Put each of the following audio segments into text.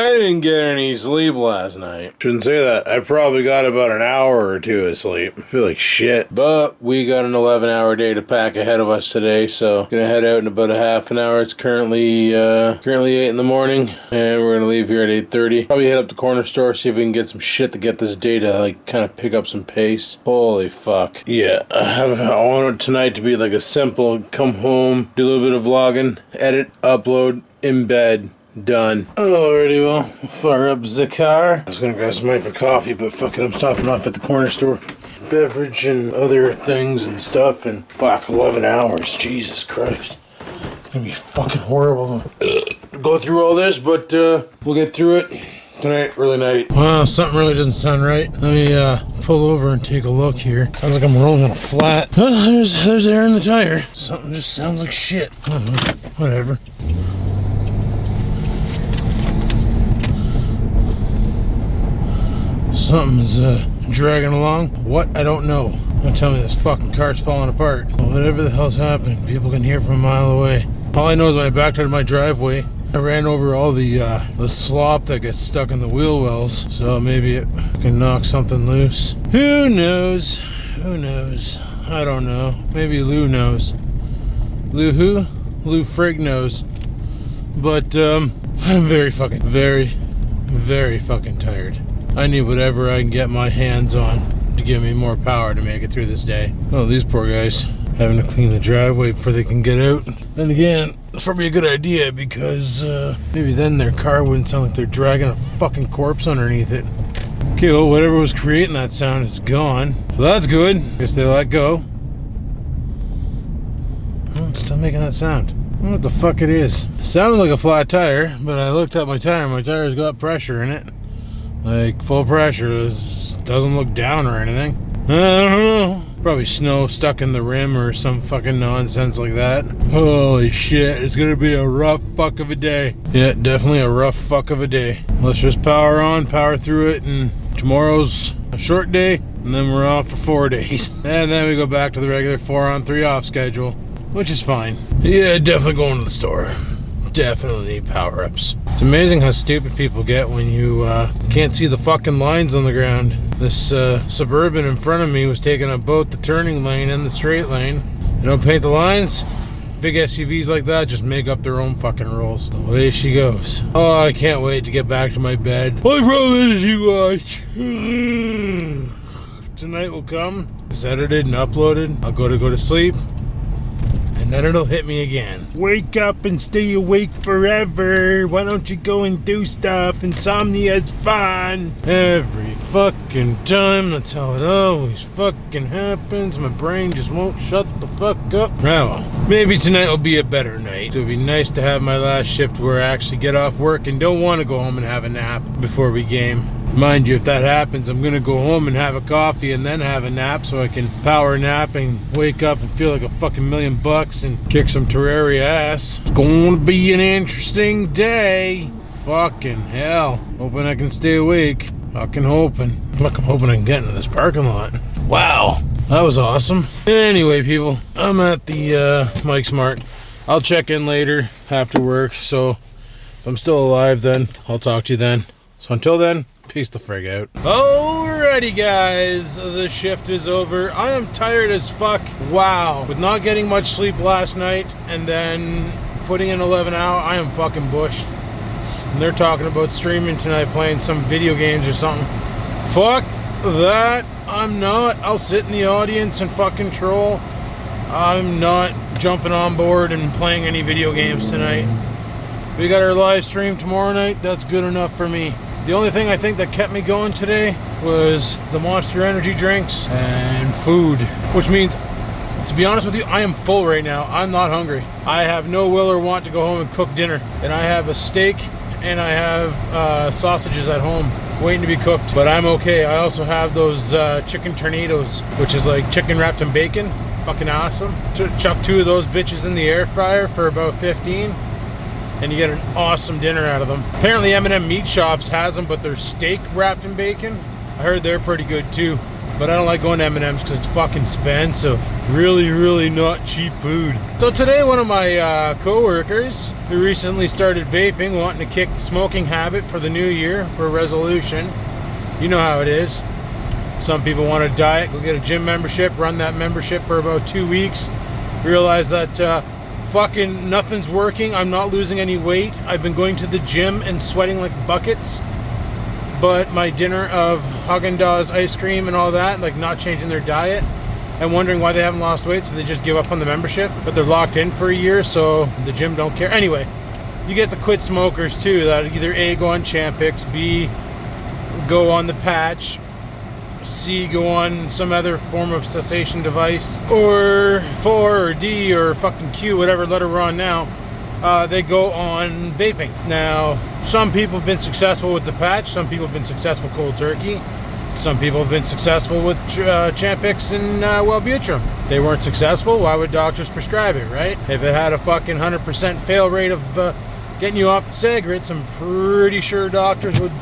I didn't get any sleep last night. Shouldn't say that. I probably got about an hour or two of sleep. I feel like shit. But we got an 11-hour day to pack ahead of us today, so gonna head out in about a half an hour. It's currently 8 in the morning, and we're gonna leave here at 8:30. Probably head up to the corner store, see if we can get some shit to get this day to like kind of pick up some pace. Holy fuck. Yeah, I want it tonight to be like a simple come home, do a little bit of vlogging, edit, upload, in bed, done. Alrighty, well, fire up the car. I was gonna grab some money for coffee, but fuck it, I'm stopping off at the corner store. Beverage and other things and stuff, and fuck, 11 hours, Jesus Christ. It's gonna be fucking horrible to go through all this, but we'll get through it tonight, early night. Wow, something really doesn't sound right. Let me pull over and take a look here. Sounds like I'm rolling on a flat. Oh, there's air in the tire. Something just sounds like shit. Whatever. Something's dragging along. What? I don't know. Don't tell me this fucking car's falling apart. Well, whatever the hell's happening, people can hear from a mile away. All I know is when I backed out of my driveway, I ran over all the slop that gets stuck in the wheel wells. So maybe it can knock something loose. Who knows? Who knows? I don't know. Maybe Lou knows. Lou who? Lou Frig knows. But I'm very fucking tired. I need whatever I can get my hands on to give me more power to make it through this day. Oh, these poor guys having to clean the driveway before they can get out. Then again, it's probably a good idea because maybe then their car wouldn't sound like they're dragging a fucking corpse underneath it. Okay, well, whatever was creating that sound is gone. So that's good. Guess they let go. Oh, it's still making that sound. I don't know what the fuck it is. It sounded like a flat tire, but I looked at my tire. My tire's got pressure in it. Like full pressure. It doesn't look down or anything. I don't know. Probably snow stuck in the rim or some fucking nonsense like that. Holy shit, it's gonna be a rough fuck of a day. Yeah, definitely a rough fuck of a day. Let's just power on, power through it, and tomorrow's a short day, and then we're off for 4 days. And then we go back to the regular 4-on-3 off schedule, which is fine. Yeah, definitely going to the store. Definitely need power-ups. It's amazing how stupid people get when you can't see the fucking lines on the ground. This Suburban in front of me was taking up both the turning lane and the straight lane. You don't paint the lines? Big SUVs like that just make up their own fucking rules. Away she goes. Oh, I can't wait to get back to my bed. I promise you watch. Tonight will come. It's edited and uploaded. I'll go to sleep. And then it'll hit me again. Wake up and stay awake forever. Why don't you go and do stuff? Insomnia's fun. Every fucking time. That's how it always fucking happens. My brain just won't shut the fuck up. Well, maybe tonight will be a better night. It would be nice to have my last shift where I actually get off work and don't want to go home and have a nap before we game. Mind you, if that happens, I'm gonna go home and have a coffee and then have a nap so I can power nap and wake up and feel like a fucking $1,000,000 and kick some Terraria ass. It's gonna be an interesting day. Fucking hell. Hoping I can stay awake. Fucking hoping. Look, I'm hoping I can get into this parking lot. Wow. That was awesome. Anyway, people, I'm at the Mike Smart. I'll check in later after work, so if I'm still alive then, I'll talk to you then. So until then, peace the frig out. Alrighty guys, the shift is over. I am tired as fuck. Wow. With not getting much sleep last night and then putting in 11 hours, I am fucking bushed. And they're talking about streaming tonight, playing some video games or something. Fuck that. I'm not. I'll sit in the audience and fucking troll. I'm not jumping on board and playing any video games tonight. We got our live stream tomorrow night. That's good enough for me. The only thing I think that kept me going today was the Monster Energy drinks and food. Which means, to be honest with you, I am full right now. I'm not hungry. I have no will or want to go home and cook dinner. And I have a steak and I have sausages at home waiting to be cooked. But I'm okay. I also have those chicken tornadoes, which is like chicken wrapped in bacon. Fucking awesome. Chuck 2 of those bitches in the air fryer for about 15. And you get an awesome dinner out of them. Apparently M&M Meat Shops has them, but they're steak wrapped in bacon. I heard they're pretty good too. but I don't like going to M&M's because it's fucking expensive. Really, really not cheap food. So today, one of my co-workers who recently started vaping, wanting to kick the smoking habit for the new year, for a resolution. You know how it is. Some people want to diet, go get a gym membership, run that membership for about 2 weeks, realize that fucking nothing's working, I'm not losing any weight, I've been going to the gym and sweating like buckets, but my dinner of Haagen-Dazs ice cream and all that, like not changing their diet, and wondering why they haven't lost weight, so they just give up on the membership, but they're locked in for a year, so the gym don't care. Anyway, you get the quit smokers too, that either A, go on Champix, B, go on the patch, C, go on some other form of cessation device, or 4 or D or fucking Q, whatever letter we're on now, they go on vaping. Now, some people have been successful with the patch, some people have been successful cold turkey, some people have been successful with Champix and Wellbutrin. They weren't successful, why would doctors prescribe it, right? If it had a fucking 100% fail rate of getting you off the cigarettes, I'm pretty sure doctors would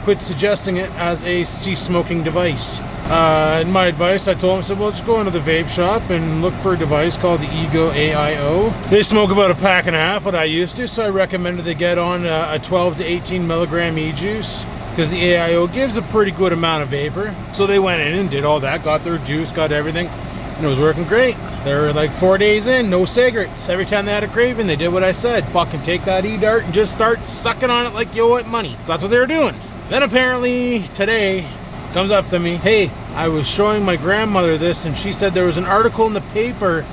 quit suggesting it as a cease smoking device. And my advice, I told him, I said, well, just go into the vape shop and look for a device called the Ego AIO. They smoke about a pack and a half, what I used to, so I recommended they get on a 12 to 18 milligram e-juice, because the AIO gives a pretty good amount of vapor. So they went in and did all that, got their juice, got everything, and it was working great. They were like 4 days in, no cigarettes. Every time they had a craving, they did what I said. Fucking take that e-dart and just start sucking on it like you owe it money. So that's what they were doing. Then apparently today comes up to me, hey, I was showing my grandmother this and she said there was an article in the paper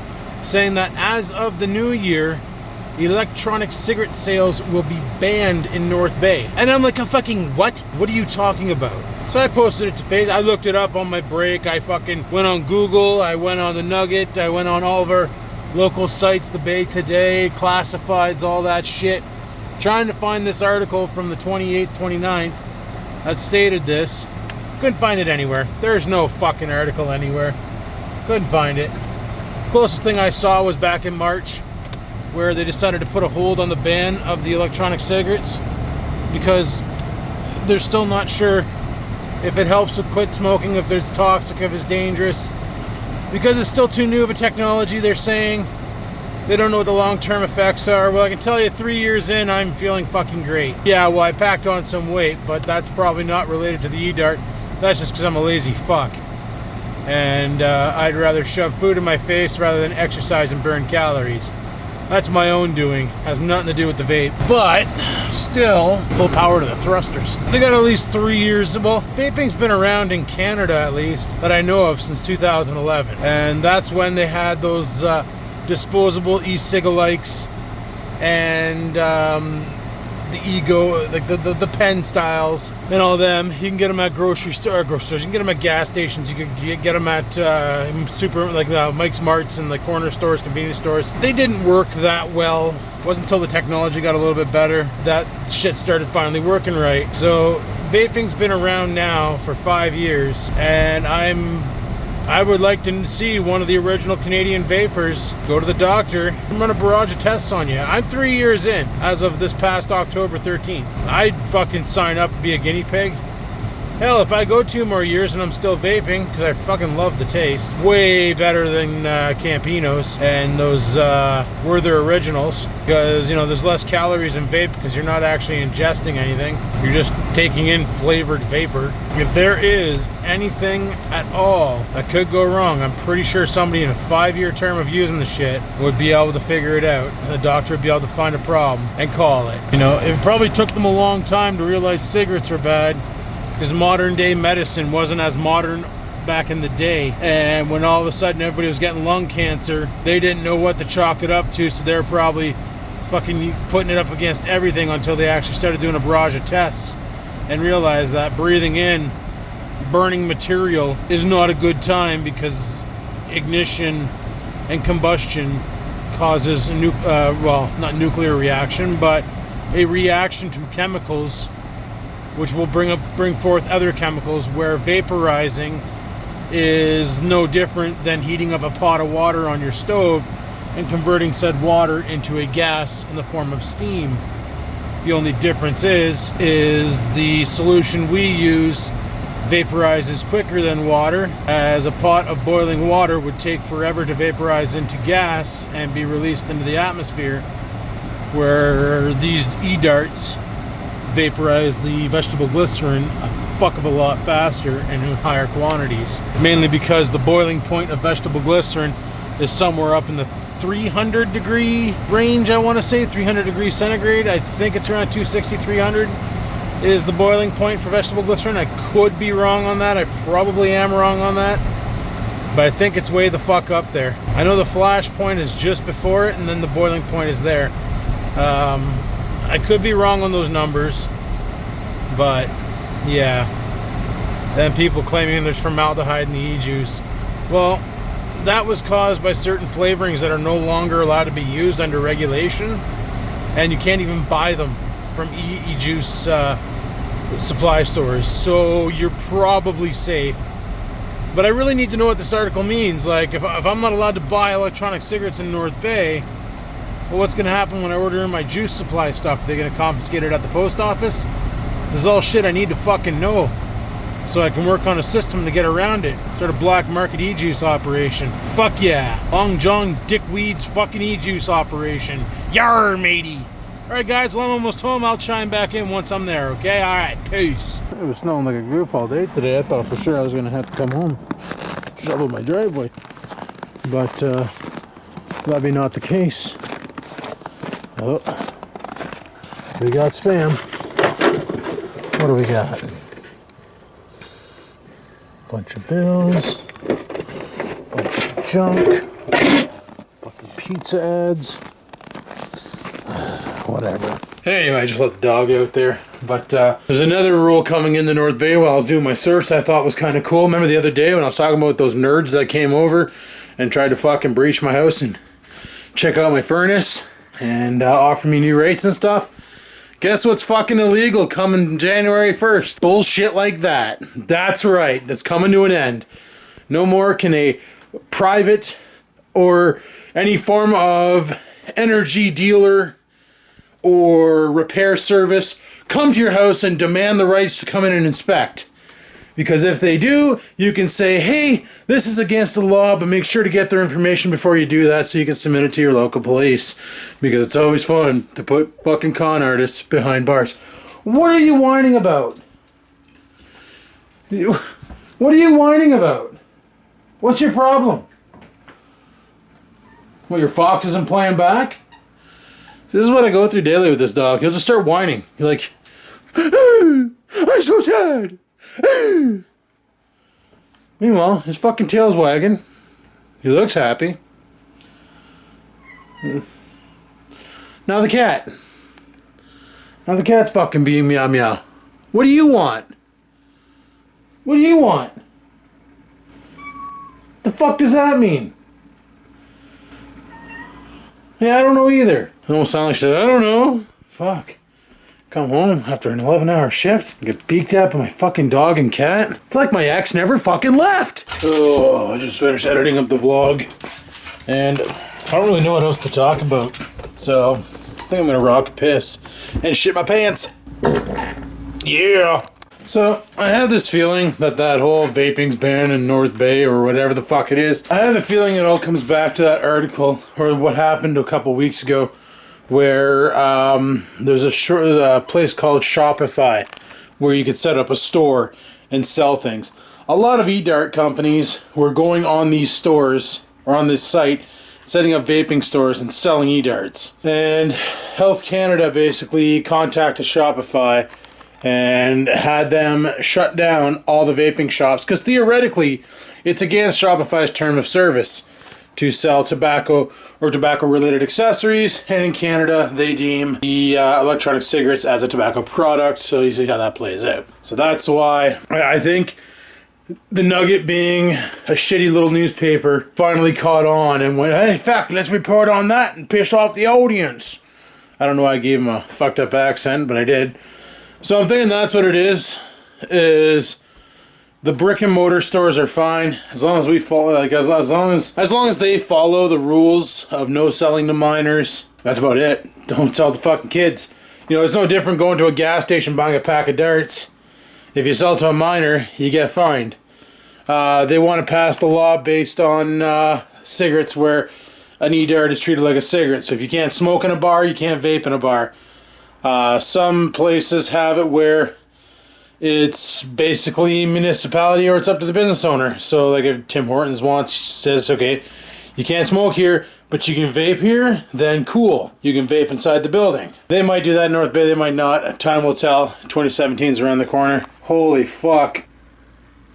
saying that as of the new year, electronic cigarette sales will be banned in North Bay. And I'm like, a fucking what? What are you talking about? So I posted it to Facebook. I looked it up on my break. I fucking went on Google. I went on the Nugget. I went on all of our local sites, the Bay Today, classifieds, all that shit, trying to find this article from the 28th, 29th that stated this. Couldn't find it anywhere. There's no fucking article anywhere. Couldn't find it. Closest thing I saw was back in March, where they decided to put a hold on the ban of the electronic cigarettes because they're still not sure if it helps with quit smoking, if it's toxic, if it's dangerous. Because it's still too new of a technology, they're saying. They don't know what the long-term effects are. Well, I can tell you 3 years in, I'm feeling fucking great. Yeah, well, I packed on some weight, but that's probably not related to the e-dart. That's just because I'm a lazy fuck. And I'd rather shove food in my face rather than exercise and burn calories. That's my own doing. Has nothing to do with the vape. But still, full power to the thrusters. They got at least 3 years. Well, vaping's been around in Canada at least, that I know of, since 2011. And that's when they had those disposable e-cig-alikes and the Ego, like the pen styles and all them. You can get them at grocery stores. You can get them at gas stations. You can get them at Mike's Marts and like corner stores, convenience stores. They didn't work that well. It wasn't until the technology got a little bit better that shit started finally working right. So vaping's been around now for 5 years, and I would like to see one of the original Canadian vapors go to the doctor and run a barrage of tests on you. I'm 3 years in, as of this past October 13th. I'd fucking sign up and be a guinea pig. Hell, if I go 2 more years and I'm still vaping, because I fucking love the taste, way better than Campinos and those Werther Originals, because, you know, there's less calories in vape because you're not actually ingesting anything. You're just taking in flavored vapor. If there is anything at all that could go wrong, I'm pretty sure somebody in a 5-year term of using the shit would be able to figure it out. The doctor would be able to find a problem and call it. You know, it probably took them a long time to realize cigarettes were bad, because modern day medicine wasn't as modern back in the day. And when all of a sudden everybody was getting lung cancer, they didn't know what to chalk it up to, so they're probably fucking putting it up against everything until they actually started doing a barrage of tests and realized that breathing in burning material is not a good time, because ignition and combustion causes not nuclear reaction, but a reaction to chemicals which will bring forth other chemicals, where vaporizing is no different than heating up a pot of water on your stove and converting said water into a gas in the form of steam. The only difference is the solution we use, vaporizes quicker than water, as a pot of boiling water would take forever to vaporize into gas and be released into the atmosphere, where these e-darts vaporize the vegetable glycerin a fuck of a lot faster and in higher quantities. Mainly because the boiling point of vegetable glycerin is somewhere up in the 300 degree range, I want to say 300 degrees centigrade. I think it's around 260, 300 is the boiling point for vegetable glycerin. I could be wrong on that. I probably am wrong on that, but I think it's way the fuck up there. I know the flash point is just before it, and then the boiling point is there. I could be wrong on those numbers, but yeah. Then people claiming there's formaldehyde in the e-juice. Well, that was caused by certain flavorings that are no longer allowed to be used under regulation, and you can't even buy them from e-juice supply stores, so you're probably safe. But I really need to know what this article means. Like, if I'm not allowed to buy electronic cigarettes in North Bay, well, what's going to happen when I order in my juice supply stuff? Are they going to confiscate it at the post office? This is all shit I need to fucking know, so I can work on a system to get around it. Start a black market e-juice operation. Fuck yeah. Long John Dickweed's fucking e-juice operation. Yar, matey. Alright guys, well I'm almost home. I'll chime back in once I'm there, okay? Alright, peace. It was snowing like a goof all day today. I thought for sure I was going to have to come home, shovel my driveway. But that'd be not the case. Oh, we got spam. What do we got? Bunch of bills, bunch of junk, fucking pizza ads, whatever. Anyway, I just let the dog out there. But there's another rule coming in the North Bay while I was doing my search that I thought was kind of cool. Remember the other day when I was talking about those nerds that came over and tried to fucking breach my house and check out my furnace and offer me new rates and stuff? Guess what's fucking illegal coming January 1st? Bullshit like that. That's right. That's coming to an end. No more can a private or any form of energy dealer or repair service come to your house and demand the rights to come in and inspect. Because if they do, you can say, hey, this is against the law, but make sure to get their information before you do that so you can submit it to your local police. Because it's always fun to put fucking con artists behind bars. What are you whining about? What are you whining about? What's your problem? Well, your fox isn't playing back? This is what I go through daily with this dog. He'll just start whining. You're like, I'm so sad. Meanwhile, his fucking tail's wagging. He looks happy. Now the cat. Now the cat's fucking being meow meow. What do you want? What do you want? The fuck does that mean? Yeah, I don't know either. I almost sound like shit. I don't know. Fuck. Come home after an 11-hour shift and get beaked at by my fucking dog and cat. It's like my ex never fucking left. Oh, I just finished editing up the vlog. And I don't really know what else to talk about. So, I think I'm gonna rock a piss and shit my pants. Yeah. So, I have this feeling that whole vaping's ban in North Bay or whatever the fuck it is. I have a feeling it all comes back to that article or what happened a couple weeks ago where there's a place called Shopify where you could set up a store and sell things. A lot of e-dart companies were going on these stores or on this site setting up vaping stores and selling e-darts. And Health Canada basically contacted Shopify and had them shut down all the vaping shops because theoretically it's against Shopify's term of service to sell tobacco or tobacco-related accessories, and in Canada they deem the electronic cigarettes as a tobacco product, so you see how that plays out. So that's why I think the Nugget, being a shitty little newspaper, finally caught on and went, hey, fuck, let's report on that and piss off the audience. I don't know why I gave him a fucked up accent, but I did. So I'm thinking that's what it is the brick and mortar stores are fine as long as we follow, like as long as they follow the rules of no selling to minors. That's about it. Don't sell to fucking kids. You know, it's no different going to a gas station buying a pack of darts If you sell to a minor, you get fined. They want to pass the law based on cigarettes where an e-dart is treated like a cigarette. So if you can't smoke in a bar, you can't vape in a bar. Some places have it where it's basically municipality or it's up to the business owner. So like if Tim Hortons says, okay, you can't smoke here, but you can vape here, then cool. You can vape inside the building. They might do that in North Bay, they might not. Time will tell. 2017 is around the corner. Holy fuck.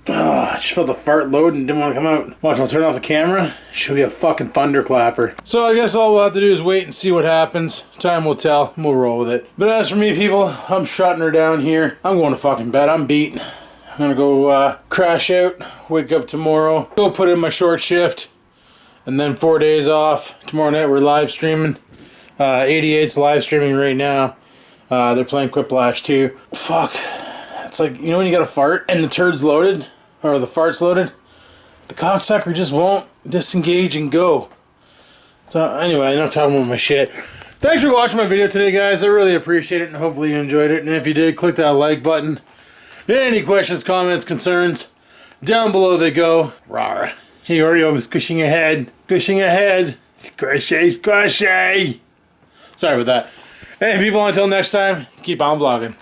I just felt the fart load and didn't want to come out. Watch, I'll turn off the camera. Should be a fucking thunderclapper. So I guess all we'll have to do is wait and see what happens. Time will tell. We'll roll with it. But as for me, people, I'm shutting her down here. I'm going to fucking bed. I'm beat. I'm gonna go crash out, wake up tomorrow, go put in my short shift, and then 4 days off. Tomorrow night we're live streaming. 88's live streaming right now. They're playing Quiplash 2. Fuck. It's like, you know when you got a fart and the turd's loaded? Or the fart's loaded? The cocksucker just won't disengage and go. So anyway, enough talking about my shit. Thanks for watching my video today, guys. I really appreciate it and hopefully you enjoyed it. And if you did, click that like button. Any questions, comments, concerns, down below they go. Rawr. Hey, Oreo was gushing ahead. Gushing ahead. Squishy, squishy. Sorry about that. Hey, people, until next time, keep on vlogging.